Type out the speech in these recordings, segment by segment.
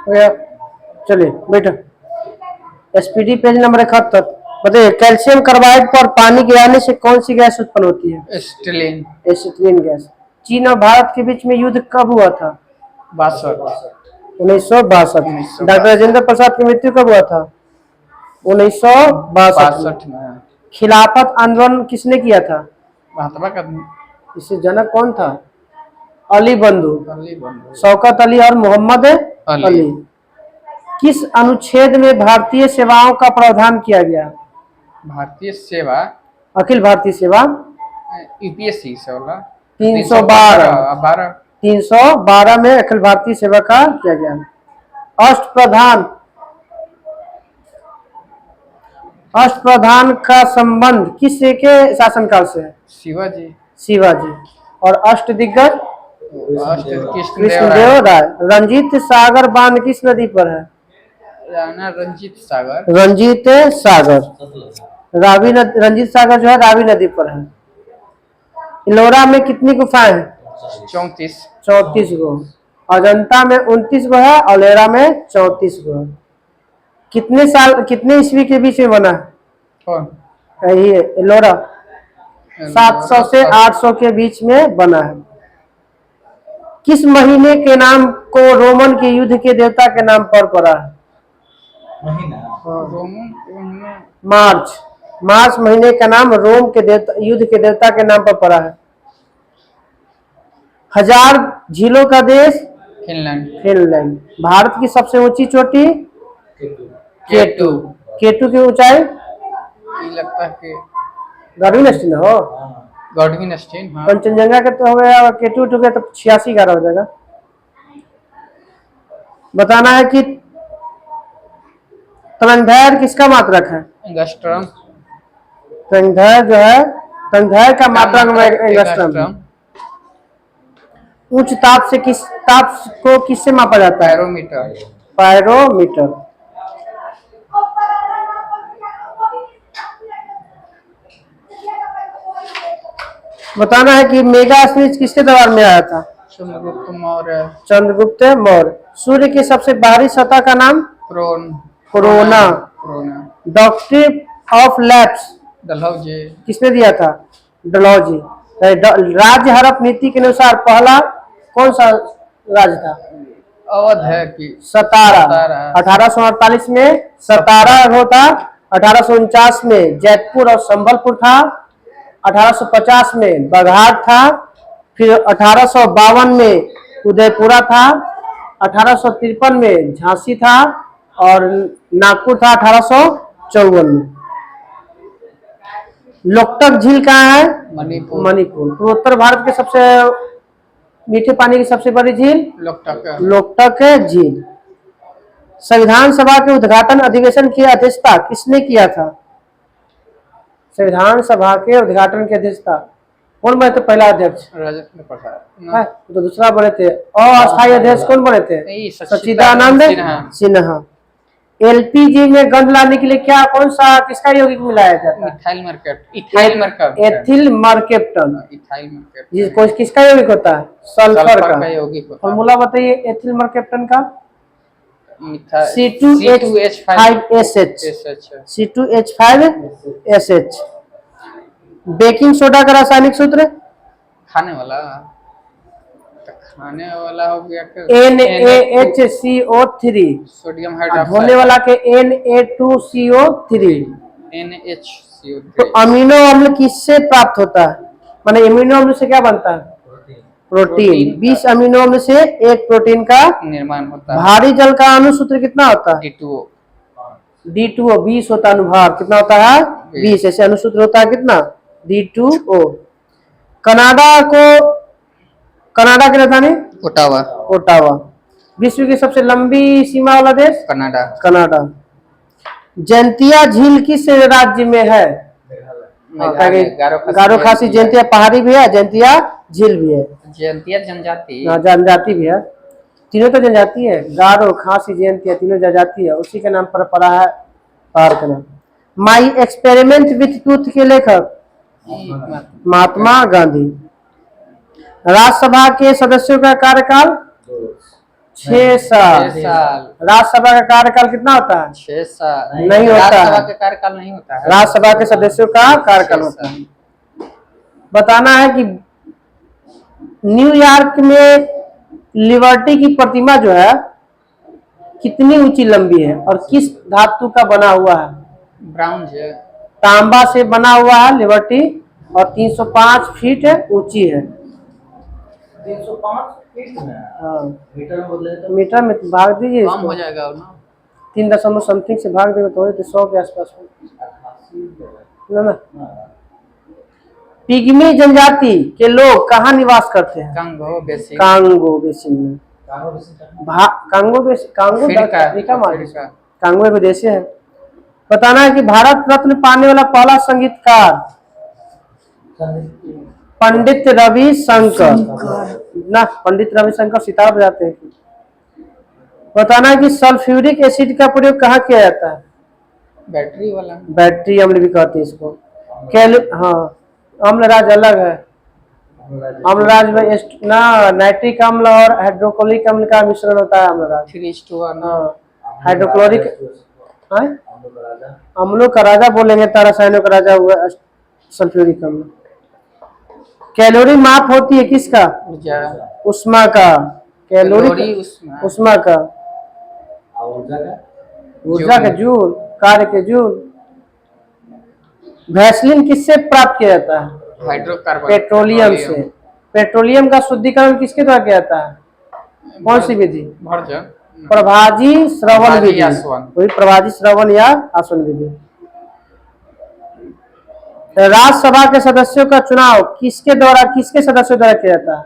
हो गया। चलिए बैठो। SPD page number 71। बताइए, कैल्शियम कार्बाइड पर पानी गिराने से कौन सी गैस उत्पन्न होती है? एसिटिलीन। Acetylene gas. चीन और भारत के बीच में युद्ध कब हुआ था? 62। 1962। डॉक्टर राजेंद्र प्रसाद की मृत्यु कब हुआ था? 1962 में। में। खिलाफत आंदोलन किसने किया था? महात्मा गांधी। इससे जनक कौन था? अली बंधु, अली बंधु। शौकत अली और मोहम्मद अली। किस अनुच्छेद में भारतीय सेवाओं का प्रावधान किया गया? भारतीय सेवा। अखिल भारतीय सेवा यूपीएससी से होगा। 312। 312 में अखिल भारतीय सेवा का किया गया। अष्टप्रधान का संबंध किस के शासनकाल से है? शिवाजी। शिवाजी। और अष्टदिग्गज? कृष्णदेव राय। रंजीत सागर बांध किस नदी पर है? रंजीत सागर। रंजीत सागर रंजीत सागर जो है रावी नदी पर है। इलोरा में कितनी गुफाएं हैं? 34 गो। अजंता में 29 गो है, औलेरा में 34 गो है। कितने ईस्वी के बीच में बना है ये इलोरा? 700 से 800 के बीच में बना है। किस महीने के नाम को रोमन के युद्ध के देवता के नाम पर पड़ा है? मार्च महीने का नाम रोम के देवता युद्ध के देवता के नाम पर पड़ा है। 1000 झीलों का देश? फिनलैंड। भारत की सबसे ऊंची चोटी? केटू की ऊंचाई? लगता है गॉडविन स्टीन हो। Godwin Austen. कंचनजंगा के तो हो गया, केटू के तो 86 का हो जाएगा। बताना है कि तलंधर किसका मात्रक है? एंगस्ट्रम। तलंधर जो है, तलंधर का मात्रक में एंगस्ट्रम। उच्च ताप से किस ताप को किससे मापा जाता है? पायरोमीटर। बताना है कि मेगा स्विच किसके दरबार में आया था? चंद्रगुप्त मौर्य। सूर्य की सबसे बाहरी सतह का नाम? Corona. Doctrine of lapse Dalhousie. किसने दिया था? डलहौजी। राज्य हड़प नीति के अनुसार पहला कौन सा राज्य था? अवध है कि सतारा। 1848 में सतारा होता। 1849 में जयपुर और संबलपुर था। 1850 में बघाट था। फिर 1852 में उदयपुरा था। 1853 में झांसी था और नागपुर था 1854 में। लोकटक झील कहाँ है? मणिपुर। पूर्वोत्तर भारत के सबसे मीठे पानी की सबसे बड़ी झील? लोकटक झील। संविधान सभा के उद्घाटन अधिवेशन की अध्यक्षता किसने किया था? संविधान सभा के उद्घाटन की अध्यक्षता कौन बने थे? पहला अध्यक्ष राजेंद्र प्रसाद। तो दूसरा बने थे। और अस्थायी अध्यक्ष कौन बने थे? सच्चिदानंद सिन्हा। एलपीजी में गंध लाने के लिए क्या कौन सा किसका यौगिक मिलाया जाता है? एथिल मर्केप्टन। किसका यौगिक होता है? सल्फर का यौगिक। फॉर्मूला बताइए एथिल मर्केप्टन का। C2H5SH। C2H5SH। बेकिंग सोडा का रासायनिक सूत्र? खाने वाला हो गया NaHCO3। Sodium hydroxide. धोने वाला के Na2CO3। NHCO3। तो अमीनो अम्ल किससे प्राप्त होता है? माने अमीनो अम्ल से क्या बनता है? प्रोटीन। 20 अमीनो अम्ल से एक प्रोटीन का निर्माण होता है। भारी जल का अणुसूत्र कितना होता है? D2O। 20 होता है अनुभार। कितना होता है? 20। ऐसे अणुसूत्र होता है कितना? D2O। कनाडा की राजधानी? ओटावा। विश्व की सबसे लंबी सीमा वाला देश? कनाडा। जैंतिया झील किस राज्य में है? गारो खासी जैंतिया पहाड़ी भी है, जैंतिया झील भी है, जैंतिया जनजाति। जनजाति भी है। तीनों तो जनजाति है। गारो खासी जैंतिया तीनों जनजाति है। उसी के नाम पर पड़ा है पहाड़ का नाम। माई एक्सपेरिमेंट विथ ट्रूथ के लेखक? महात्मा गांधी। राज्यसभा के सदस्यों का कार्यकाल? 6 साल। 6 साल। राज्यसभा का कार्यकाल कितना होता है? 6 साल नहीं होता राज्यसभा है। का कार्यकाल नहीं होता है। राज्यसभा के सदस्यों का कार्यकाल होता है। बताना है कि न्यूयॉर्क में लिबर्टी की प्रतिमा जो है कितनी ऊंची लंबी है और किस धातु का बना हुआ है? ब्राउन्ज। तांबा से बना हुआ है लिबर्टी और 305 फीट ऊंची है। 305 फीट में। हाँ, मीटर में बदले तो मीटर में तो भाग दीजिए कम इसको। हो जाएगा ना। 3 दशमलव समथिंग से भाग देंगे तो 100 के आसपास हो ना। पिग्मी जनजाति के लोग कहाँ निवास करते हैं? कंगो बेसिन। कांगो बेसिन में। कांगो बेसिन, कांगो अफ्रीका में। कांगो एक देश है। बताना है कि भारत रत्न पाने वाला पहला संगीतकार पंडित रविशंकर ना। पंडित रविशंकर सितार बजाते हैं। बताना है कि सल्फ्यूरिक एसिड का प्रयोग कहाँ किया जाता है? बैटरी वाला। बैटरी अम्ल भी कहते हैं इसको। हाँ, अम्लराज अलग है। अम्लराज में ना नाइट्रिक अम्ल और हाइड्रोक्लोरिक अम्ल का मिश्रण होता है अम्लराज। 3:1। हाँ, हाइड्रोक्लोरिक अम्लों का राजा बोलेंगे तो रसायनों का राजा हुआ सल्फ्यूरिक अम्ल। कैलोरी माप होती है किसका? ऊर्जा। उष्मा का। कैलोरी उष्मा का। ऊर्जा के जूल, कार्य के जूल। वैसलीन किससे प्राप्त किया जाता है? हाइड्रोकार्बन। पेट्रोलियम से। पेट्रोलियम का शुद्धिकरण किसके द्वारा किया जाता है? कौन सी विधि? प्रभाजी श्रवण विधि। वही प्रभाजी श्रवण या आसवन विधि। राज्यसभा के सदस्यों का चुनाव किसके सदस्यों द्वारा किया जाता है?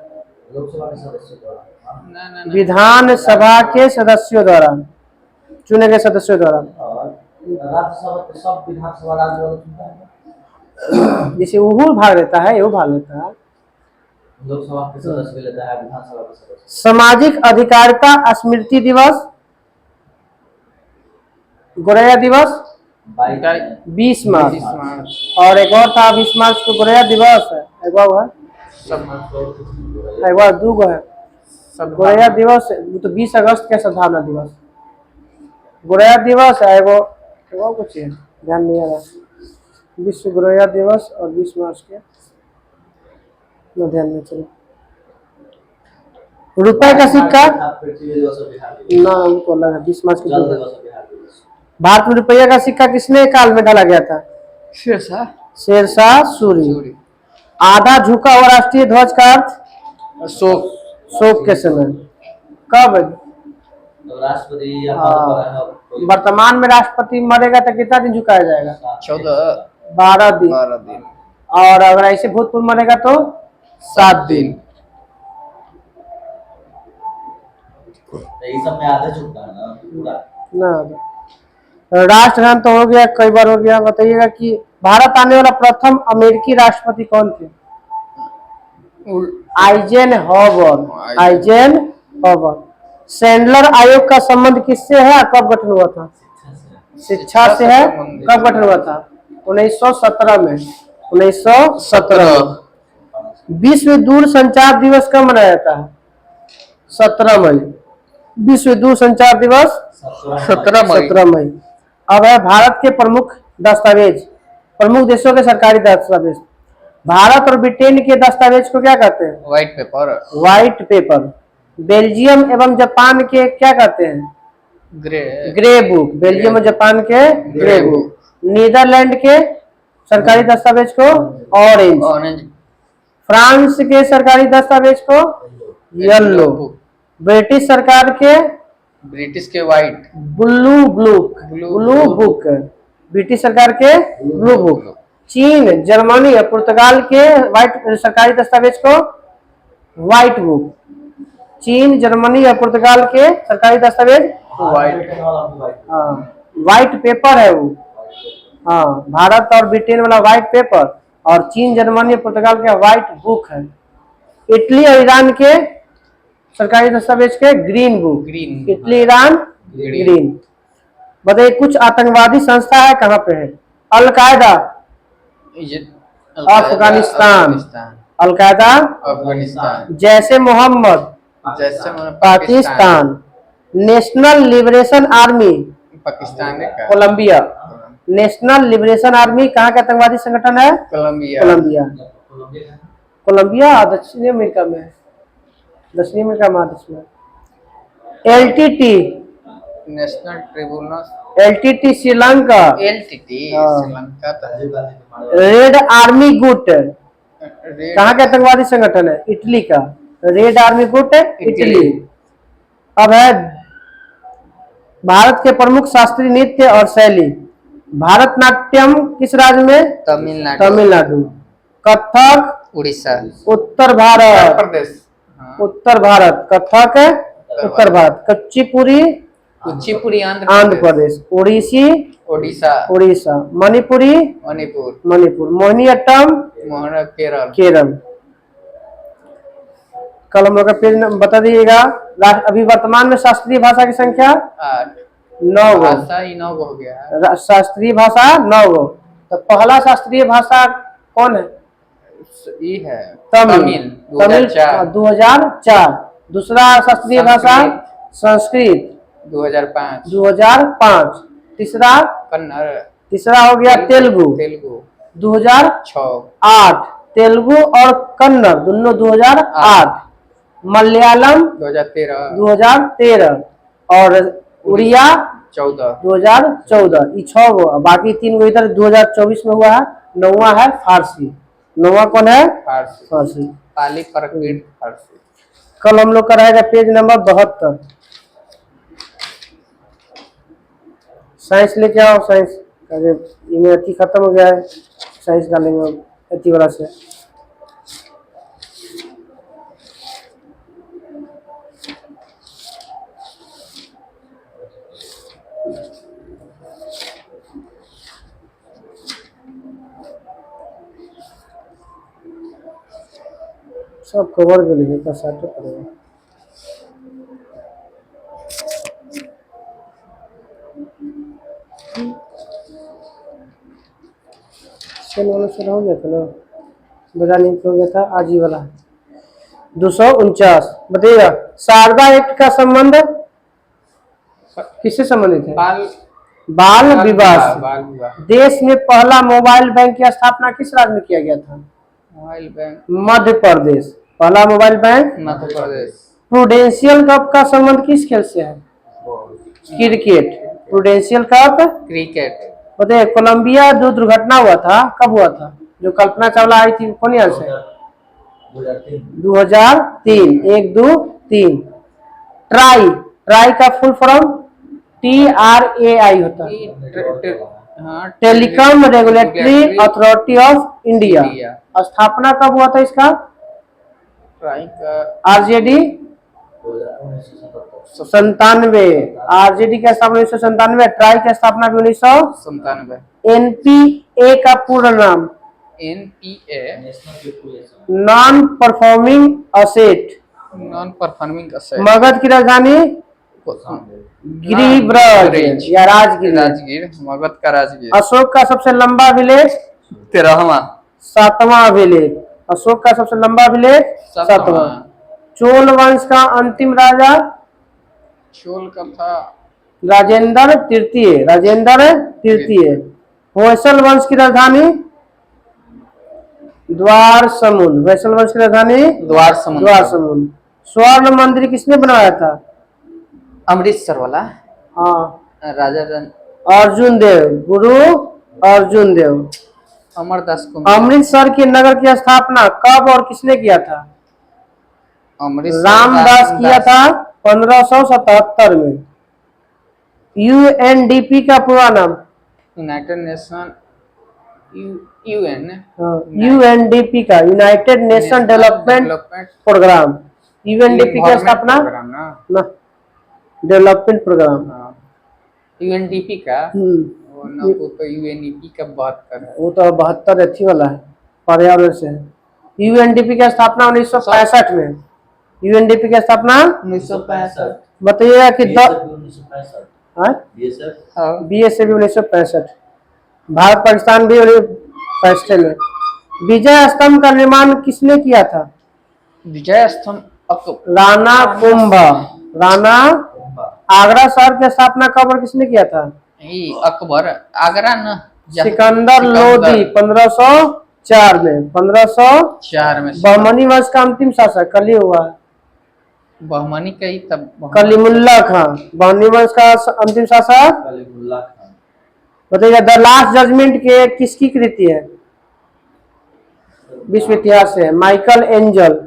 लोकसभा के सदस्यों द्वारा। विधान सभा के सदस्यों द्वारा, चुने गए सदस्यों द्वारा। राज्यसभा के सब विधानसभा राज्य वाले चुनता है। जैसे वो भाग लेता है, वो भाग लेता है। लोकसभा के सदस्य भी लेता है, विधानसभा के सदस्य। सामाजिक अधिकारिता स्मृति दिवस, गोरैया दिवस 20 मार्च। और एक और था 20 मार्च को गोरैया दिवस है। एक बार दो गो है। गोरैया दिवस तो 20 अगस्त के सद्भावना दिवस। गोरैया दिवस है एगो कुछ है, ध्यान नहीं आ रहा। विश्व गोरैया दिवस और 20 मार्च के न ध्यान में चलो। रुपए का सिक्का ना, उनको अलग है। 20 मार्च के भारत में रुपया का सिक्का किसने काल में डाला गया था? शेरशाह सूरी। आधा झुका हुआ राष्ट्रीय ध्वज का अर्थ? शोक के समय। कब? राष्ट्रपति। वर्तमान में राष्ट्रपति मरेगा तो कितना दिन झुकाया जाएगा? 12 दिन। और अगर ऐसे भूतपूर्व मरेगा तो 7 दिन। सब में आधा झुकता है ना पूरा ना। राष्ट्रगान तो हो गया, कई बार हो गया। बताइएगा कि भारत आने वाला प्रथम अमेरिकी राष्ट्रपति कौन थे? आइजेनहॉवर। सैंडलर आयोग का संबंध किससे है? कब गठन हुआ था? शिक्षा से है। कब गठन हुआ था? 1917 में। 1917। विश्व दूरसंचार दिवस कब मनाया जाता है? 17 मई। विश्व दूरसंचार दिवस 17 मई। अब है भारत के प्रमुख दस्तावेज, प्रमुख देशों के सरकारी दस्तावेज। भारत और ब्रिटेन के दस्तावेज को क्या कहते हैं? White paper. बेल्जियम एवं जापान के क्या कहते हैं? Grey book. बेल्जियम और जापान के ग्रे बुक। नीदरलैंड के सरकारी दस्तावेज को ऑरेंज। फ्रांस के सरकारी दस्तावेज को येलो। ब्रिटिश सरकार के व्हाइट। Blue book. ब्रिटिश सरकार के ब्लू बुक। चीन, जर्मनी और पुर्तगाल के व्हाइट सरकारी दस्तावेज को व्हाइट बुक। चीन, जर्मनी और पुर्तगाल के सरकारी दस्तावेज व्हाइट पेपर है वो। हाँ, भारत और ब्रिटेन वाला व्हाइट पेपर और चीन, जर्मनी और पुर्तगाल का व्हाइट बुक है। इटली और ईरान के सरकारी दस्तावेज के green book. Italy, Iran green. बताइए कुछ आतंकवादी संस्था है कहाँ पे है? अल-कायदा अफगानिस्तान। अल-कायदा अफगानिस्तान। जैसे मोहम्मद जैसे मैंने Pakistan. National liberation army Pakistan का कोलंबिया। नेशनल लिबरेशन आर्मी कहाँ का आतंकवादी संगठन है? कोलंबिया। कोलंबिया। कोलंबिया का कोलंबिया दक्षिण अमेरिका में है, दक्षिण अमेरिका महादेश में। LTT. National tribunal LTT Sri Lanka. LTT हाँ। श्रीलंका था। राजीव गांधी के मारे रेड आर्मी गुट रेड कहाँ का आतंकवादी संगठन है? इटली का। रेड आर्मी गुट इटली। अब है भारत के प्रमुख शास्त्रीय नृत्य और शैली। भारतनाट्यम किस राज्य में? तमिलनाडु। तमिलनाडु। कथक उड़ीसा। उत्तर भारत। प्रदेश। हाँ। उत्तर भारत। कथक उत्तर भारत। कुचिपुड़ी कुचिपुड़ी आंध्र प्रदेश। ओडिसी ओडिशा। उड़ीसा। मणिपुरी मणिपुर। मणिपुर। मोहिनीअट्टम मोहन केरल। केरल। कल हम लोग का पेज बता दीजिएगा। अभी वर्तमान में शास्त्रीय भाषा की संख्या 8। 9 गो। भाषा ही 9 हो गया है। शास्त्रीय भाषा 9 गो। तो पहला शास्त्रीय भाषा कौन है? ये है तमिल। 2004। 2004। दूसरा शास्त्रीय भाषा संस्कृत 2005। 2005। तीसरा कन्नड़। हो गया तेलुगु तेलुगु 2006। 6। तेलुगु और कन्नड़ दोनों 2008। मलयालम 2013। 2013 और उड़िया 14। 2014। ये 6 गो। बाकी 3 गो इधर 2024 में हुआ है। 9वां है फारसी। 9वां कौन है? फारसी। फारसी। पाली प्राकृत फारसी। कल हम लोग कराएगा पेज नंबर 72। साइंस लेके आओ। साइंस इनमें अति खत्म हो गया है। साइंस डालेंगे अति वाला से। सब कवर कर लीजिए का साथ पड़ेगा। वाला से हो गया था ना, बड़ा नहीं हो गया था आज ही वाला। 249 बताइएगा। शारदा एक्ट का संबंध किससे संबंधित है? बाल विवाह से। बाल विवाह। देश में पहला मोबाइल बैंक की स्थापना किस राज्य में किया गया था? Mobile bank Madhya Pradesh. पहला mobile bank Madhya Pradesh. Prudential cup का संबंध किस खेल से है? क्रिकेट। Prudential cup cricket. बताइए। कोलंबिया जो दुर्घटना हुआ था कब हुआ था? जो कल्पना चावला आई थी कौन ईयर से? 2003। 1 2 3। ट्राई का फुल फॉर्म TRAI होता है। Telecom regulatory authority of India. स्थापना कब हुआ था इसका? ट्राई का RJD 97। RJD की स्थापना 1997। ट्राई की स्थापना भी 97। NPA का पूर्ण नाम? NPA non performing asset. Non performing asset. Magadh की राजधानी गिरिब्रज या राजगिर। राजगीर। मगध का राजगीर। अशोक का सबसे लंबा अभिलेख 13वां। 7वां अभिलेख। अशोक का सबसे लंबा अभिलेख 7वां। चोल वंश का अंतिम राजा? चोल का था राजेंद्र तृतीय। राजेंद्र तृतीय। होयसल वंश की राजधानी? द्वार समुद्र। होयसल वंश की राजधानी द्वार समुद्र। द्वार समुद्र। स्वर्ण मंदिर किसने बनवाया था? अमृतसर वाला हाँ राजा अर्जुन देव। गुरु अर्जुन देव। अमरदास को। अमृतसर के नगर की स्थापना कब और किसने किया था? अमृतसर रामदास किया था 1577 में। UNDP का पूरा नाम? यूनाइटेड नेशन UN UNDP का united nation development programme. UNDP की स्थापना ना डेवलपमेंट प्रोग्राम। UNDP का वो ना तो UNEP का 72 है। वो तो 72 अच्छी वाला है पर्यावरण से है। UNDP की स्थापना 1965 में। UNDP की स्थापना 1965। बताइएगा कि 1965। BSF भी 1965। भारत पाकिस्तान भी 1965 में। विजय स्तंभ का निर्माण किसने किया था? विजय स्तंभ राणा कुंभ। राणा आगरा शहर की स्थापना कब और किसने किया था? अकबर आगरा न सिकंदर लोदी 1504 में। 4 में बहमनी वंश का अंतिम शासक कल ही हुआ है। बहमनी का ही तब कलीमुल्ला खान बहमनी वंश का अंतिम शासक। कलीमुल्ला खान। बताइए द लास्ट जजमेंट के किसकी कृति है? विश्व इतिहास से Michelangelo.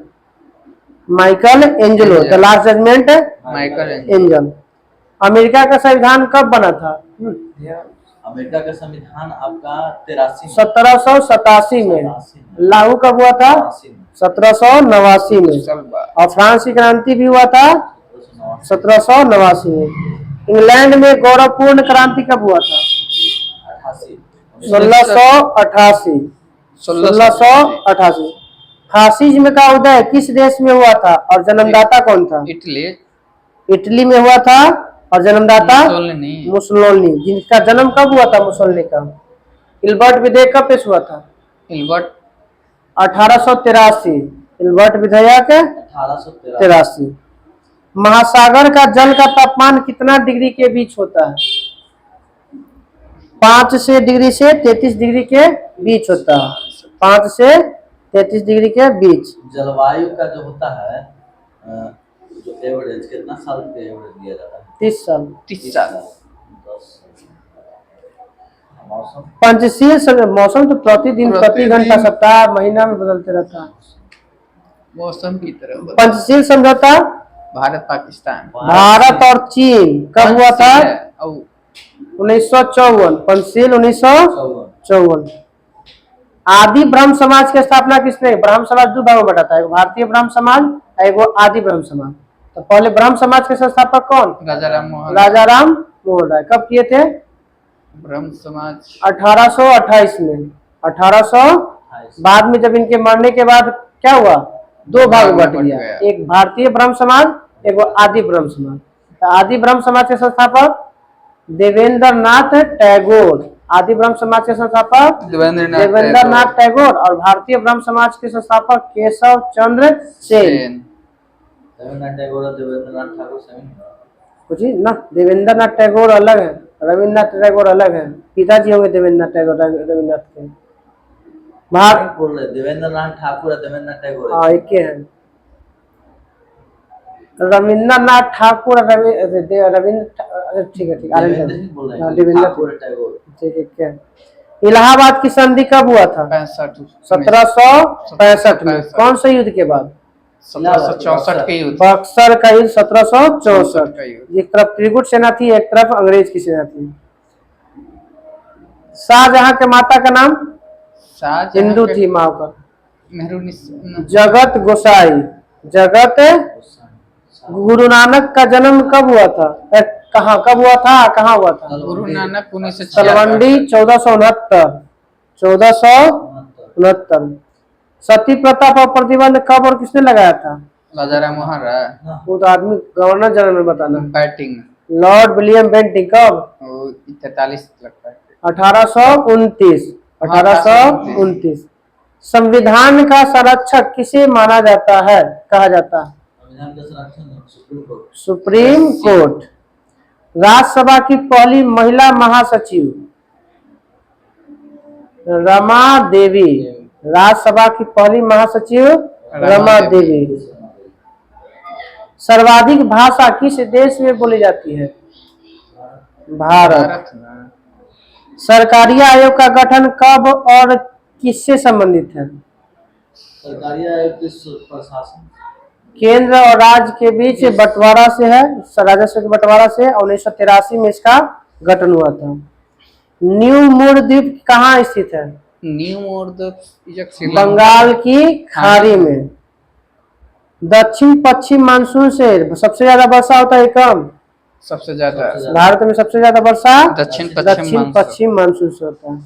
Michelangelo the last judgement Michelangelo. America का संविधान कब बना था? अमेरिका का संविधान आपका 83 1787 में। लागू कब हुआ था? 1789 में। और फ्रांस की क्रांति भी हुआ था 1789 में। इंग्लैंड में गौरवपूर्ण क्रांति कब हुआ था? 1688। 1688। फासिज्म का उदय किस देश में हुआ था और जन्मदाता कौन था? इटली। इटली में हुआ था और जन्मदाता मुसोलिनी। मुसोलिनी। जिनका जन्म कब हुआ था मुसोलिनी का? इल्बर्ट विधेयक कब पेश हुआ था? इल्बर्ट 1883। इल्बर्ट विधेयक 1883। महासागर का जल का तापमान कितना डिग्री के बीच होता है? 5 से डिग्री से 33 डिग्री के बीच होता है। 5 से 33 डिग्री के बीच। जलवायु का जो होता है जो एवरेज कितना साल के एवरेज दिया जाता है? 30 साल। 30 साल। मौसम पंचशील मौसम तो प्रतिदिन प्रति घंटा सप्ताह महीना में बदलते रहता है। मौसम की तरह पंचशील समझौता भारत पाकिस्तान भारत और चीन कब हुआ था? 1954। पंचशील 1954। आदि ब्रह्म समाज की स्थापना किसने? ब्रह्म समाज दो भागों में बटा था, एक भारतीय ब्रह्म समाज और एक आदि ब्रह्म समाज। तो पहले ब्रह्म समाज के संस्थापक कौन? राजाराम मोहन। राजाराम मोहन राय। कब किए थे? ब्रह्म समाज 1828 में। 1800 बाद में जब इनके मरने के बाद क्या हुआ? 2 भाग बट गया, एक भारतीय ब्रह्म समाज एक आदि ब्रह्म समाज। तो आदि ब्रह्म समाज के संस्थापक देवेंद्र नाथ टैगोर। आदि ब्रह्म समाज के संस्थापक देवेंद्र नाथ टैगोर और भारतीय ब्रह्म समाज के संस्थापक केशव चंद्र सेन। रविन्द्रनाथ टैगोर और देवेंद्रनाथ ठाकुर सेन कुछ ना, देवेंद्र नाथ टैगोर अलग है, रविन्द्रनाथ टैगोर अलग है। पिताजी होंगे देवेंद्र नाथ टैगोर रविन्द्रनाथ के। बोल रहे देवेंद्रनाथ ठाकुर और देवेंद्रनाथ टैगोर। हाँ एक है रविन्द्रनाथ ठाकुर रविन्द्र ठीक है देवेंद्र टैगोर ठीक है। इलाहाबाद की संधि कब हुआ था? 1765 में। कौन से युद्ध के बाद? 1764 के युद्ध। बक्सर का युद्ध 1764। एक तरफ त्रिगुट सेना थी एक तरफ अंग्रेज की सेना थी। शाहजहां के माता का नाम? हिंदू थी माँ का। जगत गोसाई। जगत गुरु नानक का जन्म कब हुआ था? कहाँ कब हुआ था? कहाँ हुआ था? गुरु नानक 1966। तलवंडी 1469। 1469। सती प्रथा पर प्रतिबंध कब और किसने लगाया था? राजाराम मोहन राय। वो तो आदमी गवर्नर जनरल में बताना। बैटिंग लॉर्ड विलियम बेंटिंग कब? 43 लगता है 1829। 1829। संविधान का संरक्षक किसे माना जाता है कहा जाता है? Supreme court. राज्यसभा की पहली महिला महासचिव रमा देवी। राज्यसभा की पहली महासचिव रमा देवी। सर्वाधिक भाषा किस देश में बोली जाती है? भारत। सरकारी आयोग का गठन कब और किससे संबंधित है? सरकारी आयोग प्रशासन केंद्र और राज्य के बीच बंटवारा से है, राजस्व के बंटवारा से। 1983 में इसका गठन हुआ था। न्यू मूर द्वीप कहाँ स्थित है? न्यू मूर द्वीप बंगाल की खाड़ी में। दक्षिण पश्चिम मानसून से सबसे ज्यादा वर्षा होता है कम? सबसे ज्यादा भारत में सबसे ज्यादा वर्षा दक्षिण पश्चिम मानसून से होता है।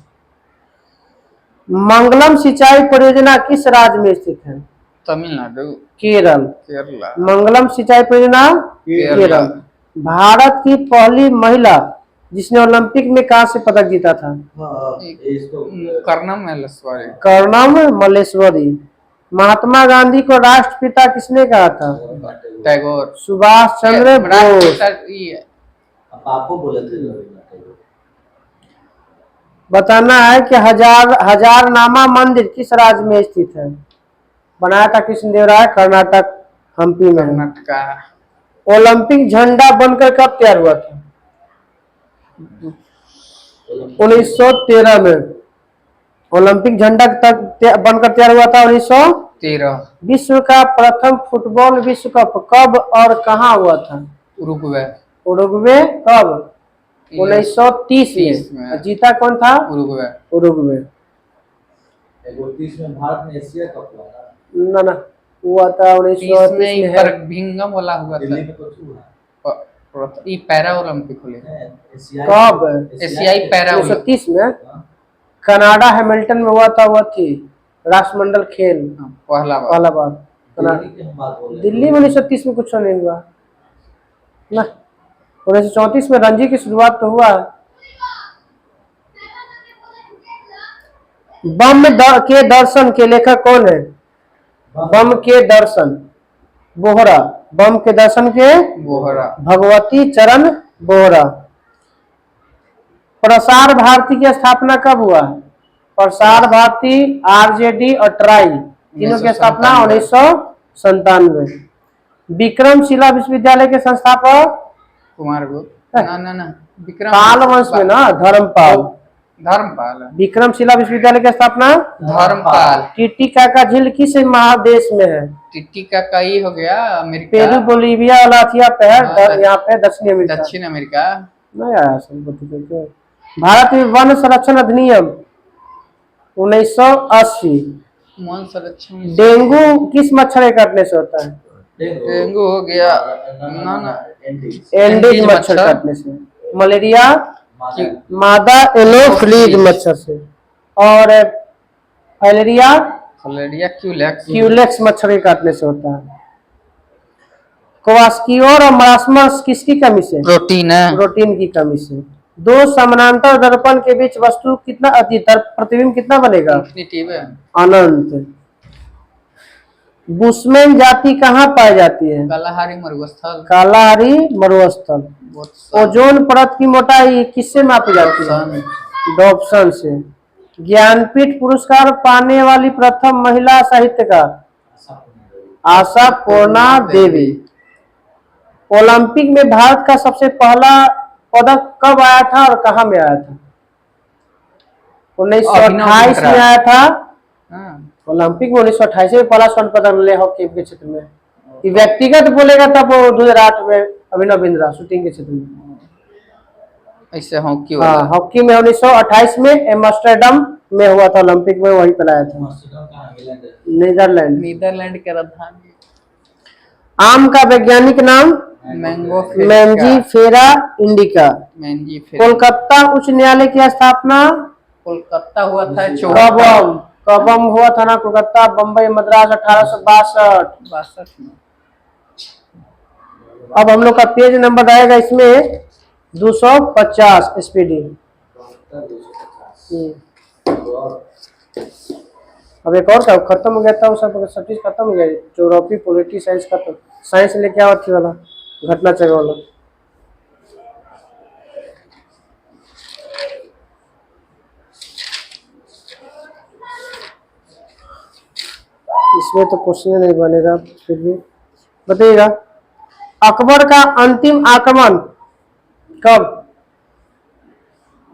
मंगलम सिंचाई परियोजना किस राज्य में स्थित है? तमिलनाडु। केरल। केरला। मंगलम सिंचाई परियोजना केरल। भारत की पहली महिला जिसने ओलंपिक में कांस्य पदक जीता था? कर्णम मल्लेश्वरी। कर्णम मल्लेश्वरी। महात्मा गांधी को राष्ट्रपिता किसने कहा था? टैगोर। सुभाष चंद्र बोस। राष्ट्रपिता ये आपको बोले थे रविन्द्रनाथ टैगोर। बताना है कि हजारनामा मंदिर किस राज्य में स्थित है? बनाया था कृष्णदेवराय, कर्नाटक, हम्पी में। कर्नाटका। ओलंपिक झंडा बनकर कब तैयार हुआ था? 1913 में। ओलंपिक झंडा तक बनकर तैयार हुआ था 1913। विश्व का प्रथम फुटबॉल विश्व कप कब और कहां हुआ था? उरुग्वे। उरुग्वे कब? 1930 में। जीता कौन था? उरुग्वे। उरुग्वे। 1930 में भारत ने एशिया कप हुआ ना ना, हुआ था 1930 में है। भिंगम वाला हुआ था। दिल्ली में कुछ हुआ। ये पैरा ओलंपिक होले कब? एशियाई पैरा 1930 में कनाडा हैमिल्टन में हुआ था। वो थी राष्ट्रमंडल खेल पहला बार। दिल्ली में 1930 में कुछ नहीं हुआ ना। 1934 में रणजी की शुरुआत तो हुआ। के दर्शन के लेखक कौन है? बम के दर्शन बोहरा। बम के दर्शन के बोहरा। भगवती चरण बोहरा। प्रसार भारती की स्थापना कब हुआ? प्रसार भारती, आरजेडी और ट्राई तीनों की स्थापना 1997। विक्रमशिला विश्वविद्यालय के संस्थापक? कुमार गुप्त। ना विक्रम पाल वंश में ना, धर्मपाल। विक्रमशिला विश्वविद्यालय की स्थापना? धर्मपाल। टिटिकाका झील किस महादेश में है? टिटिकाका ये हो गया अमेरिका। पेरू, बोलीविया, लाथिया पे है। यहाँ पे दक्षिण अमेरिका। नहीं आया समझ। भारत में वन संरक्षण अधिनियम 1980। वन संरक्षण। डेंगू किस मच्छर के काटने से होता है? डेंगू हो गया एंडीज मच्छर काटने से। मलेरिया मादा एनोफ्लीज मच्छर से। और फाइलेरिया क्यूलेक्स मच्छर के काटने से होता है। क्वास्कियोर और मरासमस किसकी कमी से? प्रोटीन की कमी से। दो समानांतर दर्पण के बीच वस्तु कितना प्रतिबिंब कितना बनेगा? अनंत। बुशमैन जाति कहाँ पाई जाती है? कालाहारी मरुस्थल। ओजोन परत की मोटाई किससे मापी जाती है? डॉप्सन से। ज्ञानपीठ पुरस्कार पाने वाली प्रथम महिला साहित्यकार? आशा पूर्णा देवी। ओलंपिक में भारत का सबसे पहला पदक कब आया था और कहां में आया था? 1928 में आया था। ओलंपिक में 1928 में पहला स्वर्ण पदक मिले हॉकी के क्षेत्र में। व्यक्तिगत बोलेगा तब 2008 में अभिनव बिंद्रा शूटिंग के क्षेत्र में। ऐसे हॉकी हॉकी में 1928 में एम्स्टर्डम में हुआ था। ओलंपिक में वही पहला था। नीदरलैंड की राजधानी। आम का वैज्ञानिक नाम? Mangifera indica. कोलकाता उच्च न्यायालय की स्थापना? कोलकाता हुआ था कब हुआ था ना? कोलकाता, बम्बई, मद्रास 1862 में। अब हम लोग का पेज नंबर आएगा इसमें 250 स्पीडी। अब एक और क्या खत्म हो गया था? सब चीज खत्म हो गया। ज्योग्राफी, पॉलिटी, साइंस खत्म। साइंस लेके आओ थी वाला घटना चक्र वाला। इसमें तो क्वेश्चन नहीं बनेगा, फिर भी बताइएगा। अकबर का अंतिम आक्रमण कब?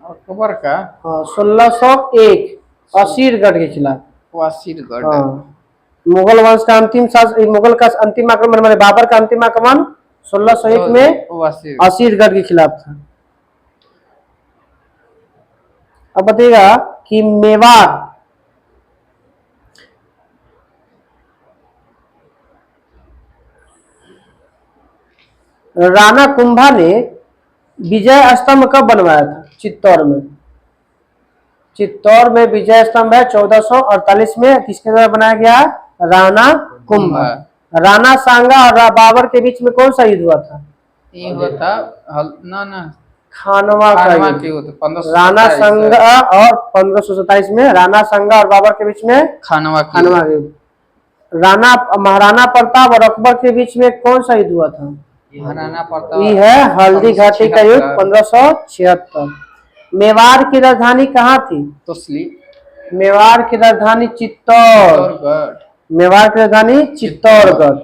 अकबर का 1601 असीरगढ़ के खिलाफ। असीरगढ़। मुगल वंश का मुगल का अंतिम आक्रमण हमारे बाबर का अंतिम आक्रमण 1601 में असीरगढ़ के खिलाफ था। अब बताइएगा कि मेवाड़ राणा कुंभा ने विजय स्तंभ कब बनवाया था? चित्तौड़ में विजय स्तंभ है 1448 में। किसके द्वारा बनाया गया? राणा कुंभा। राणा सांगा और बाबर के बीच में कौन सा युद्ध हुआ था? ये हुआ था खानवा का युद्ध। राणा सांगा और 1527 में राणा सांगा और बाबर के बीच में खानवा युद्ध। राणा महाराणा प्रताप और अकबर के बीच में कौन सा युद्ध हुआ था? महाराणा प्रताप ये है हल्दी घाटी का युद्ध 1576। मेवाड़ की राजधानी कहाँ थी? तोसली मेवाड़ की राजधानी चित्तौड़। चित्तौड़गढ़। मेवाड़ की राजधानी चित्तौड़गढ़।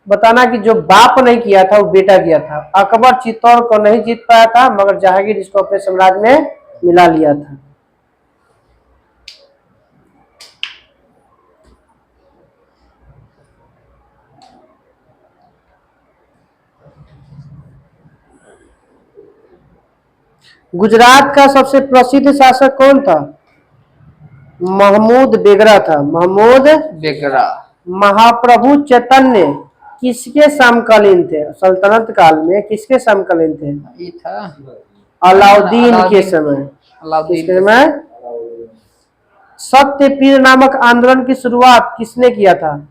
बताना कि जो बाप ने किया था वो बेटा किया था। अकबर चित्तौड़ को नहीं जीत पाया था, मगर जहांगीर इसको अपने साम्राज्य में मिला लिया था। गुजरात का सबसे प्रसिद्ध शासक कौन था? महमूद बेगरा था। महमूद बेगरा। महाप्रभु चैतन्य किसके समकालीन थे? सल्तनत काल में किसके समकालीन थे? ये था अलाउद्दीन के समय। अलाउद्दीन किसके समय? सत्यपीर नामक आंदोलन की शुरुआत किसने किया था?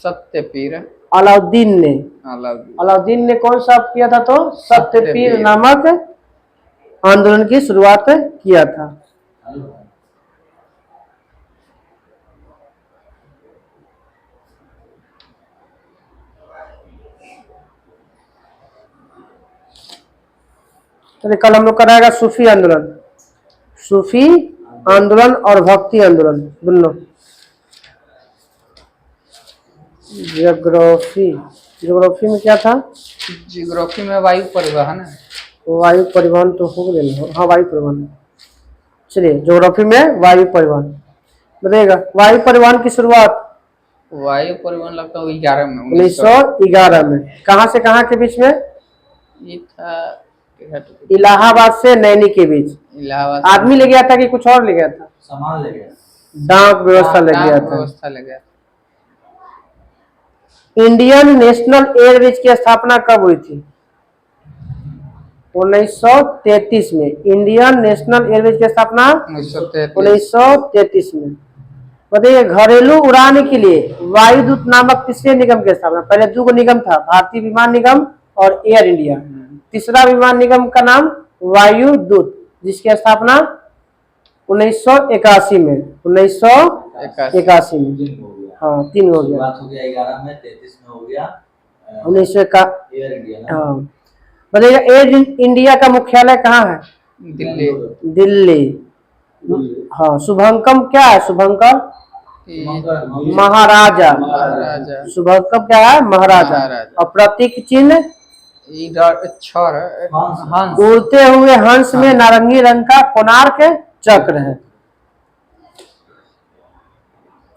सत्यपीर अलाउद्दीन ने। अलाउद्दीन। अलाउद्दीन ने कौन सा किया था? तो सत्यपीर सत्यपीर नामक आंदोलन की शुरुआत किया था। तो कल हम लोग कराएगा सूफी आंदोलन। सूफी आंदोलन और भक्ति आंदोलन दोनों। ज्योग्राफी। ज्योग्राफी में क्या था? ज्योग्राफी में वायु परिवहन है। वायु परिवहन तो हो गया। हाँ, वायु परिवहन। चलिए, ज्योग्राफी में वायु परिवहन बताइएगा। वायु परिवहन की शुरुआत वायु परिवहन लगता है 11 में 1911 में। कहाँ से कहाँ के बीच में? ये था इलाहाबाद से नैनी के बीच। इलाहाबाद। आदमी ले गया था कि कुछ और ले गया था? सामान ले गया। डाक व्यवस्था ले गया डाक था। व्यवस्था ले गया। इंडियन नेशनल एयरवेज की स्थापना कब हुई थी? 1933 में। इंडियन नेशनल एयरवेज की स्थापना 1933 में। बताइए, घरेलू उड़ान के लिए वायुदूत नामक तीसरे निगम की स्थापना। पहले दो निगम था, भारतीय विमान निगम और एयर इंडिया। तीसरा विमान निगम का नाम वायुदूत, जिसकी स्थापना 1981 में। 1981 में। हाँ, 3 हो गया। बात हो गया 11 में, 33 में हो गया 1900 का एयर इंडिया। हाँ, बताइएगा एयर इंडिया का मुख्यालय कहाँ है? दिल्ली। दिल्ली। हाँ, शुभंकम क्या है? शुभंकर महाराजा। महाराजा। शुभंकम क्या है? महाराजा। और प्रतीक चिन्ह हंस। उड़ते हुए हंस में नारंगी रंग का कोणार्क चक्र है।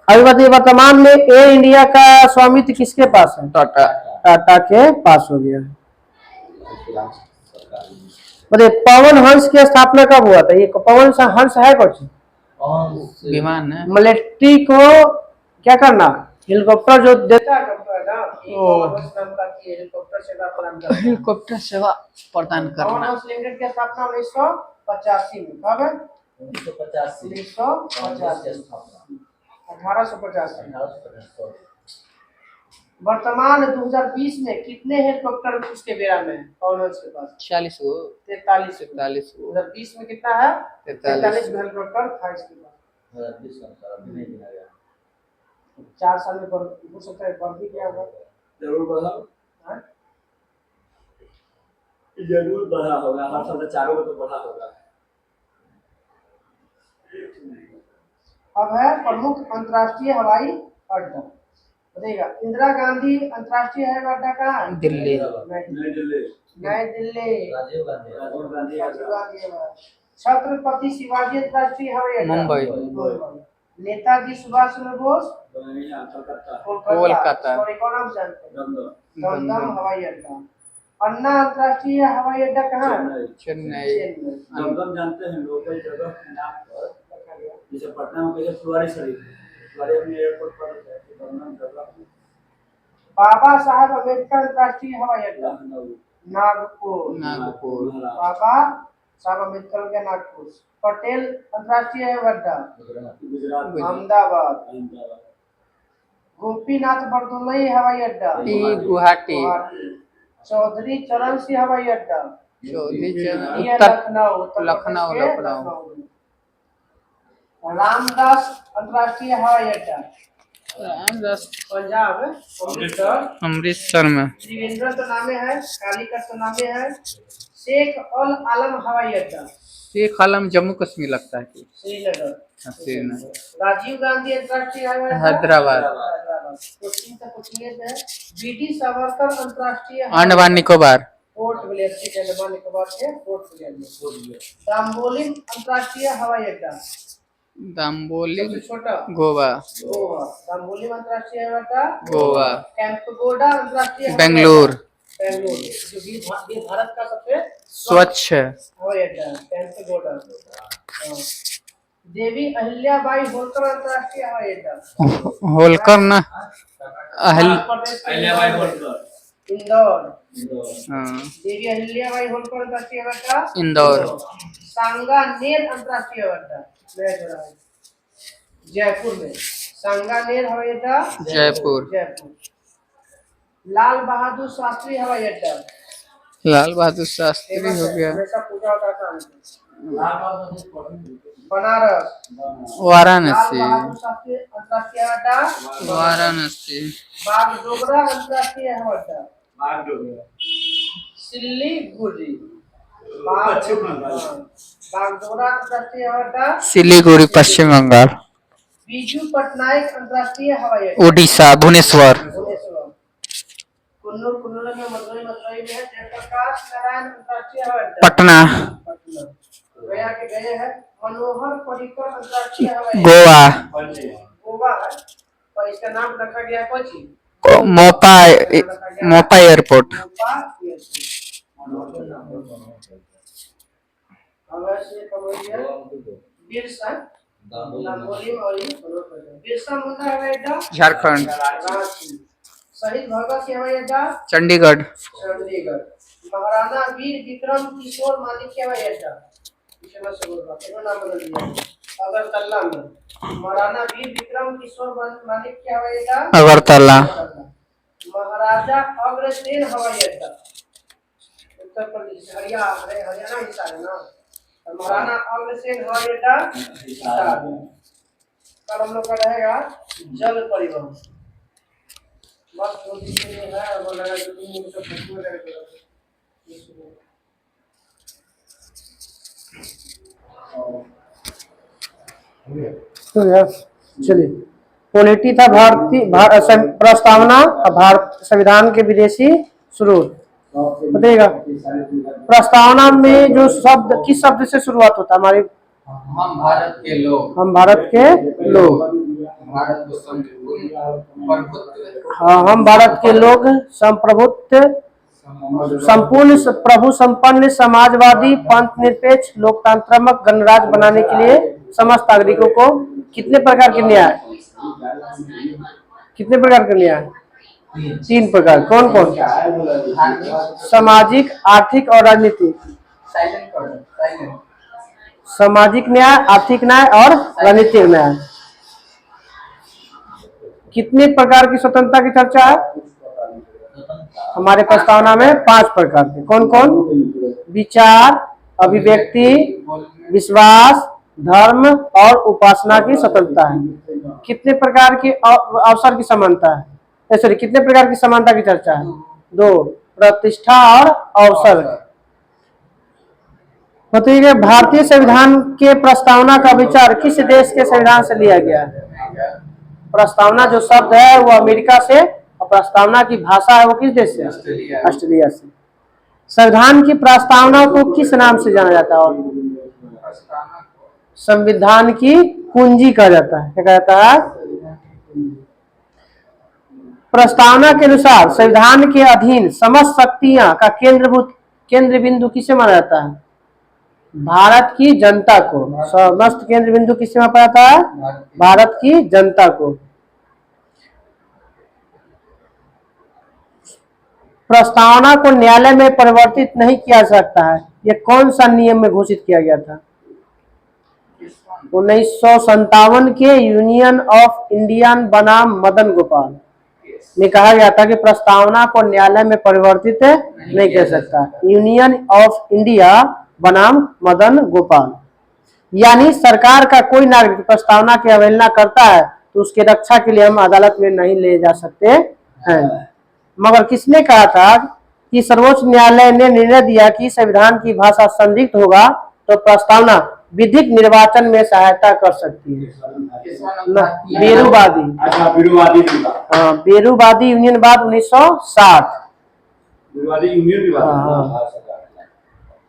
अभी बताइए, वर्तमान में एयर इंडिया का स्वामित्व किसके पास है? टाटा। टाटा के पास हो गया। बताइए, पवन हंस की स्थापना कब हुआ था? ये पवन हंस है कौन? विमान है। मिलिट्री को क्या करना? हेलीकॉप्टर जो देता है हेलीकॉप्टर सेवा प्रदान करना। पवन हंस लिमिटेड की स्थापना 1985 में। कब है? 1985। 1850। वर्तमान 2020 में कितने हेलीकॉप्टर उसके बेड़ा में है? पवन हंस के पास 40 गो। 43 गो। 2020 में कितना है? 43 हेलीकॉप्टर था इसके पास। 4 साल में हो सकता है बढ़ भी गया होगा। जरूर बढ़ा होगा। हर साल 4 में तो बढ़ा होगा। अब है प्रमुख अंतर्राष्ट्रीय हवाई अड्डा। बताइएगा, इंदिरा गांधी अंतर्राष्ट्रीय हवाई अड्डा कहाँ है? दिल्ली। नई दिल्ली। राजीव गांधी। छत्रपति शिवाजी अंतर्राष्ट्रीय हवाई अड्डा मुंबई। नेताजी सुभाष चंद्र बोस कोलकाता। कौन आप जानते हैं? दमदम हवाई अड्डा। अन्ना अंतर्राष्ट्रीय हवाई अड्डा कहाँ है? चेन्नई। दमदम जानते हैं, लोकल जगह के नाम पर। जैसे पटना में कहीं फुलवारी शरीफ, फुलवारी अपने एयरपोर्ट पर है, दमदम जगह। बाबा साहब अम्बेडकर अंतर्राष्ट्रीय हवाई अड्डा नागपुर। बाबा साहब अम्बेडकर का नागपुर। पटेल अंतर्राष्ट्रीय हवाई अड्डा गुजरात। अहमदाबाद। गोपीनाथ बरदोलई हवाई अड्डा गुवाहाटी। चौधरी चरण सिंह हवाई अड्डा चौधरी चरण लखनऊ। लखनऊ। रामदास अंतर्राष्ट्रीय हवाई अड्डा रामदास पंजाब अमृतसर। अमृतसर में। त्रिवेंद्र तो नामे है, कालीकट तो नामे है। शेख अल आलम हवाई अड्डा शेख आलम जम्मू कश्मीर लगता है कि श्रीनगर। श्रीनगर। राजीव गांधी अंतर्राष्ट्रीय हवाई अड्डा हैदराबाद। कोचिन का कोचिन है। बीडी सावरकर अंतर्राष्ट्रीय अंडमान निकोबार। पोर्ट ब्लेयर से अंडमान निकोबार के पोर्ट ब्लेयर। दाम्बोलिम अंतर्राष्ट्रीय हवाई अड्डा दाम्बोली छोटा गोवा। गोवा। दाम्बोलिम अंतर्राष्ट्रीय हवाई अड्डा गोवा। कैंपगोडा अंतर्राष्ट्रीय हवाई बेंगलुरु। अड्डा बेंगलुरु जो भी भारत का सबसे स्वच्छ हवाई अड्डा है कैंपगोडा। देवी अहिल्याबाई होलकर अंतर्राष्ट्रीय हवाई अड्डा होलकर ना अहिल्याबाई होलकर इंदौर। हाँ, देवी अहिल्याबाई होलकर अंतर्राष्ट्रीय हवाई अड्डा इंदौर। सांगानेर अंतर्राष्ट्रीय हवाई अड्डा जयपुर में। सांगानेर हवाई अड्डा जयपुर। जयपुर। लाल बहादुर शास्त्री हवाई अड्डा लाल बहादुर शास्त्री हो गया। हमेशा पूजा होता था। बनारस। वाराणसी। लाल बहादुर शास्त्री अंतर्राष्ट्रीय हवाई अड्डा वाराणसी। बागडोगरा अंतर्राष्ट्रीय हवाई अड्डा बागडोगरा सिलीगुड़ी। पश्चिम बंगाल। बागडोगरा अंतर्राष्ट्रीय हवाई अड्डा सिलीगुड़ी पश्चिम बंगाल। बीजू पटनायक अंतर्राष्ट्रीय हवाई अड्डा उड़ीसा भुवनेश्वर। भुवनेश्वर। कुन्नूर कुन्नूर में मदुरई मदुरई में है। जयप्रकाश नारायण अंतर्राष्ट्रीय हवाई अड्डा पटना। पटना। गया के गए हैं। मनोहर पर्रिकर अंतर्राष्ट्रीय हवाई गोवा। गोवा है और इसका नाम रखा गया है कोची मोपा मोपा एयरपोर्ट। मोपा एयरपोर्ट। बिरसा दाम्बोलिम और बिरसा मुंडा हवाई अड्डा झारखंड। रांची। शहीद भगत सिंह हवाई अड्डा चंडीगढ़। चंडीगढ़। महाराणा वीर विक्रम किशोर मालिक हवाई अड्डा नाम बदल दिया अगरतला में। महाराणा वीर विक्रम किशोर मालिक की हवाई अड्डा अगरतला। महाराजा अग्रसेन हवाई अड्डा उत्तर प्रदेश हरियाणा हिस्सा है ना। महाराणा अग्रसेन हवाई अड्डा कल हम लोग का रहेगा जल परिवहन। बस दो दिन के लिए है और लगा दो तीन दिन तक फंसे रहेगा। तो यार चलिए पॉलिटी था भारतीय प्रस्तावना भारत संविधान के विदेशी स्रोत बताइएगा। प्रस्तावना में जो शब्द किस शब्द से शुरुआत होता है हमारी हम भारत के लोग। हम भारत के लोग। भारत को संप्रभुत्व। हाँ हम भारत के लोग संप्रभुत्व संपूर्ण प्रभु संपन्न समाजवादी पंथ निरपेक्ष लोकतांत्रिक गणराज्य बनाने के लिए समस्त नागरिकों को कितने प्रकार के न्याय कितने प्रकार के न्याय 3 प्रकार। कौन कौन? सामाजिक आर्थिक और राजनीतिक। सामाजिक न्याय आर्थिक न्याय और राजनीतिक न्याय। कितने प्रकार की स्वतंत्रता की चर्चा है हमारे प्रस्तावना में? 5 प्रकार के। कौन कौन? विचार अभिव्यक्ति विश्वास धर्म और उपासना की स्वतंत्रता है। कितने प्रकार के अवसर की समानता है सॉरी कितने प्रकार की समानता की चर्चा है? 2 प्रतिष्ठा और अवसर। बताइए भारतीय संविधान के प्रस्तावना का विचार किस देश के संविधान से लिया गया है? प्रस्तावना जो शब्द है वो अमेरिका से और प्रस्तावना की भाषा है वो किस देश से? ऑस्ट्रेलिया से। संविधान की प्रस्तावना को किस नाम से जाना जाता है? और संविधान की कुंजी कहा जाता है। क्या कहा जाता है? प्रस्तावना के अनुसार संविधान के अधीन समस्त शक्तियां का केंद्र बिंदु किसे माना जाता है? भारत की जनता को। समस्त केंद्र बिंदु किसे माना जाता है? भारत की जनता को। प्रस्तावना को न्यायालय में परिवर्तित नहीं किया जा सकता है। यह कौन सा नियम में घोषित किया गया था? 1957 के यूनियन ऑफ इंडिया बनाम मदन गोपाल में कहा गया था कि प्रस्तावना को न्यायालय में परिवर्तित नहीं किया सकता। यूनियन ऑफ इंडिया बनाम मदन गोपाल यानी सरकार का कोई नागरिक प्रस्तावना की अवहेलना करता है तो उसके रक्षा के लिए हम अदालत में नहीं ले जा सकते हैं। मगर किसने कहा था कि सर्वोच्च न्यायालय ने निर्णय दिया कि संविधान की भाषा संदिग्ध होगा तो प्रस्तावना विधिक निर्वाचन में सहायता कर सकती है। बेरूवादी, अच्छा, बीरूवादी विवाद, हाँ, बेरूवादी यूनियनवाद 1960। बीरूवादी यूनियन विवाद। हाँ।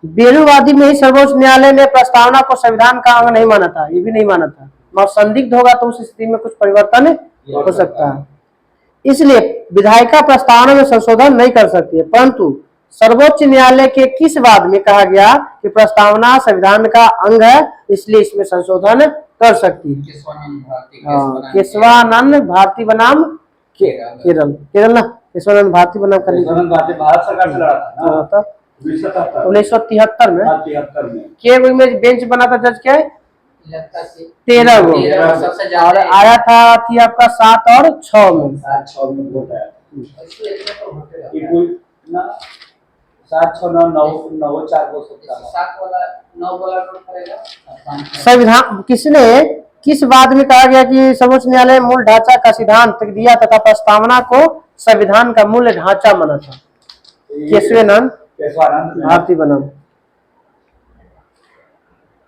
बेरूवादी में ही सर्वोच्च न्यायालय ने प्रस्तावना को संविधान का अंग नहीं माना था, ये भी नहीं माना था, मगर संदिग्ध होगा तो उस स्थिति में कुछ परिवर्तन हो सकता है। इसलिए विधायिका प्रस्तावना में संशोधन नहीं कर सकती है। परंतु सर्वोच्च न्यायालय के किस वाद में कहा गया कि प्रस्तावना संविधान का अंग है, इसलिए इसमें संशोधन कर सकती है। केशवानंद भारती बनाम केरल ना, केशवानंद भारती बनाम भारत सरकार से लड़ा था ना 1973 में। 73 में के गो में बेंच बना था जज के 13 गो, और आया था कि आपका 7 और 6 में। 7-6 में वोट आया ये कोई ना 7-6-9 4 हो सकता है। 7 वाला 9 वाला नोट करेगा। संविधान किस वाद में कहा गया कि सर्वोच्च न्यायालय मूल ढांचा का सिद्धांत दिया तथा प्रस्तावना को संविधान का मूल ढांचा माना था? केशवानंद भारती बनाम।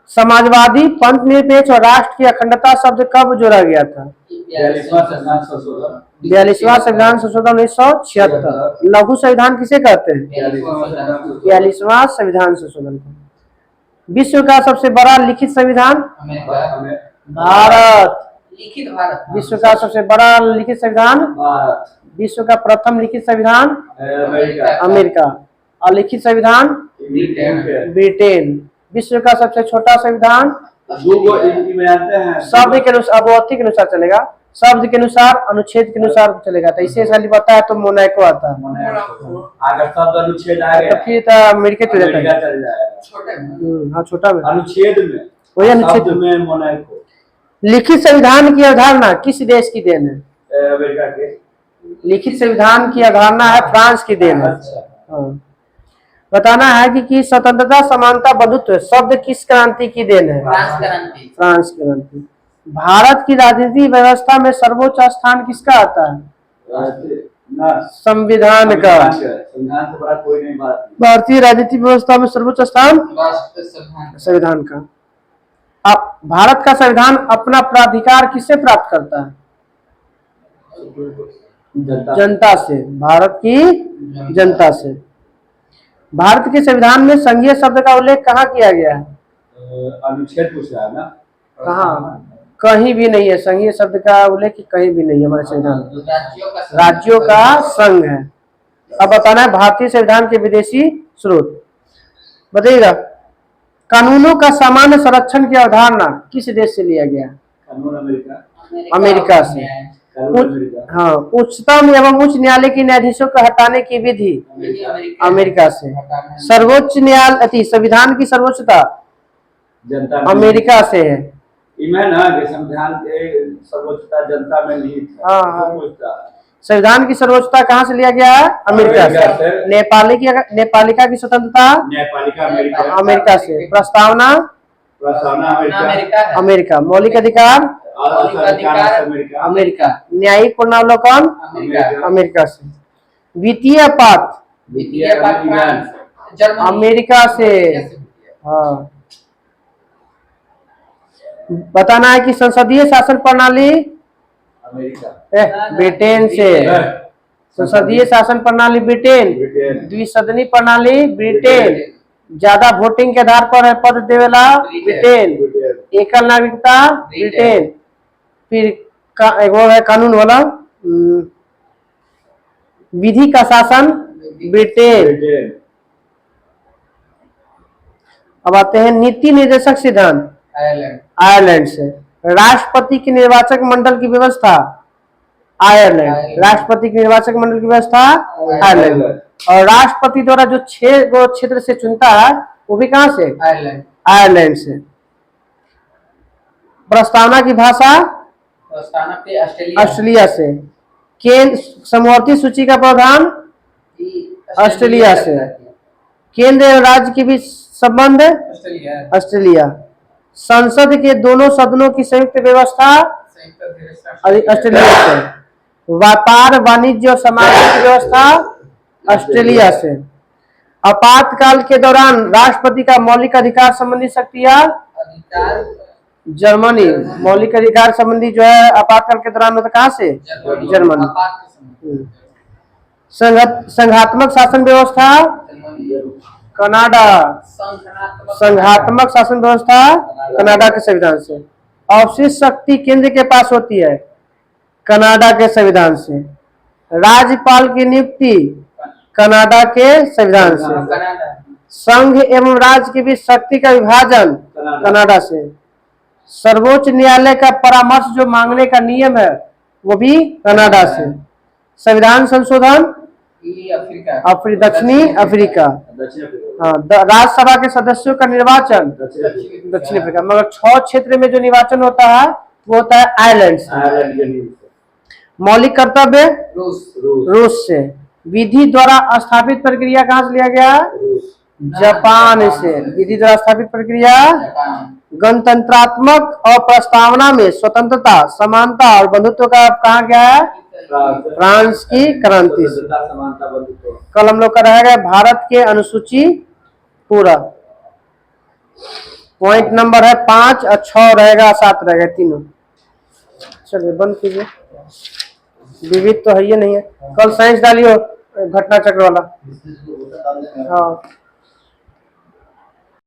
समाजवादी, पंथ निरपेक्ष और राष्ट्र की अखंडता शब्द कब जोड़ा गया था? 42वां संविधान संशोधन 1976। लघु संविधान किसे कहते हैं? 42वां संविधान संशोधन। विश्व का सबसे बड़ा लिखित संविधान? भारत। लिखित भारत। विश्व का सबसे बड़ा लिखित संविधान? विश्व का प्रथम लिखित संविधान? अमेरिका। और लिखित संविधान? ब्रिटेन। विश्व का सबसे छोटा संविधान? शब्द के अनुसार, अबोधि के अनुसार चलेगा, शब्द के अनुसार, अनुच्छेद के अनुसार चलेगा। तो इसे खाली पता है तो मोनाको आता है। अगर शब्द अनुच्छेद आ गया तो फिर तो अमेरिका चल जाता है। हाँ, छोटा में अनुच्छेद में, वही अनुच्छेद में मोनाको। लिखित संविधान की अवधारणा किस देश की देन है? अमेरिका के। लिखित संविधान की अवधारणा है फ्रांस की देन है। हाँ। बताना है कि स्वतंत्रता, समानता, बंधुत्व शब्द किस क्रांति की देन है? फ्रांस क्रांति। भारत की राजनीतिक व्यवस्था में सर्वोच्च स्थान किसका आता है? संविधान का। संविधान से बड़ा कोई नहीं। भारतीय राजनीतिक व्यवस्था में सर्वोच्च स्थान संविधान का। अब भारत का संविधान अपना प्राधिकार किससे प्राप्त करता है? जनता से। भारत की जनता से। भारत के संविधान में संघीय शब्द का उल्लेख कहाँ किया गया है? अनुच्छेद पूछ रहा है ना? कहाँ? कहीं भी नहीं है संघीय शब्द का उल्लेख, कहीं भी नहीं है हमारे संविधान। राज्यों का संघ है। अब बताना है भारतीय संविधान के विदेशी स्रोत बताइएगा। कानूनों का सामान्य संरक्षण की अवधारणा किस देश से लिया गया? कानून अमेरिका से। हाँ, उच्चतम एवं उच्च न्यायालय के न्यायाधीशों को हटाने की विधि अमेरिका से। सर्वोच्च न्यायालय, संविधान की सर्वोच्चता अमेरिका से है। संविधान के सर्वोच्चता जनता में निहित है। हाँ। संविधान की सर्वोच्चता कहाँ से लिया गया है? अमेरिका से। नेपालिका की स्वतंत्रता अमेरिका से। प्रस्तावना अमेरिका। मौलिक अधिकार अमेरिका। न्यायिक पुनरावलोकन अमेरिका से। वित्तीय पाठ अमेरिका से। हाँ। बताना है कि संसदीय शासन प्रणाली ब्रिटेन से। संसदीय शासन प्रणाली ब्रिटेन। द्विसदनी प्रणाली ब्रिटेन। ज्यादा वोटिंग के आधार पर पद देवेला ब्रिटेन। एकल नागरिकता ब्रिटेन। फिर वो है कानून वाला विधि का शासन ब्रिटेन। अब आते हैं नीति निर्देशक सिद्धांत आयरलैंड से। राष्ट्रपति की निर्वाचक मंडल की व्यवस्था आयरलैंड। राष्ट्रपति की निर्वाचक मंडल की व्यवस्था आयरलैंड। और राष्ट्रपति द्वारा जो 6 गो क्षेत्र से चुनता है वो भी कहाँ से? आयरलैंड से। प्रस्तावना की भाषा ऑस्ट्रेलिया से। केंद्र समवर्ती सूची का प्रावधान ऑस्ट्रेलिया से। केंद्र और राज्य के बीच संबंध ऑस्ट्रेलिया। संसद के दोनों सदनों की संयुक्त व्यवस्था ऑस्ट्रेलिया से। व्यापार वाणिज्य और सामाजिक व्यवस्था ऑस्ट्रेलिया से। आपातकाल के दौरान राष्ट्रपति का मौलिक अधिकार संबंधी शक्तियां अधिकार जर्मनी। मौलिक अधिकार संबंधी जो है आपातकाल के दौरान होता कहाँ से? जर्मनी। आपात के समय संघात्मक शासन व्यवस्था कनाडा। संघात्मक शासन व्यवस्था कनाडा के संविधान से। अवशिष्ट शक्ति केंद्र के पास होती है कनाडा के संविधान से। राज्यपाल की नियुक्ति कनाडा के संविधान से। कनाडा संघ एवं राज्य के बीच शक्ति का विभाजन कनाडा से। सर्वोच्च न्यायालय का परामर्श जो मांगने का नियम है वो भी कनाडा से। संविधान संशोधन ये अफ्रीका दक्षिणी अफ्रीका। दक्षिण अफ्रीका। हाँ, राज्यसभा के सदस्यों का निर्वाचन दक्षिण अफ्रीका। मगर 6 क्षेत्र में जो निर्वाचन होता है वो होता है आयरलैंड से। आयरलैंड के नीचे। मौलिक कर्तव्य रूस रूस से। विधि द्वारा स्थापित प्रक्रिया कहाँ से लिया गया? जापान से। विधि द्वारा स्थापित प्रक्रिया जापान गणतंत्रात्मक और प्रस्तावना में स्वतंत्रता, समानता और बंधुत्व का कहा गया है? फ्रांस की क्रांति से। समानता बंधुत्व। कल हम लोग का रहेगा भारत के अनुसूची पूरा। पॉइंट नंबर है 5 और 6 रहेगा, 7 रहेगा, तीनों। चलिए बंद कीजिए, विविध तो है ही नहीं है। कल साइंस डालियो घटना चक्र वाला। हाँ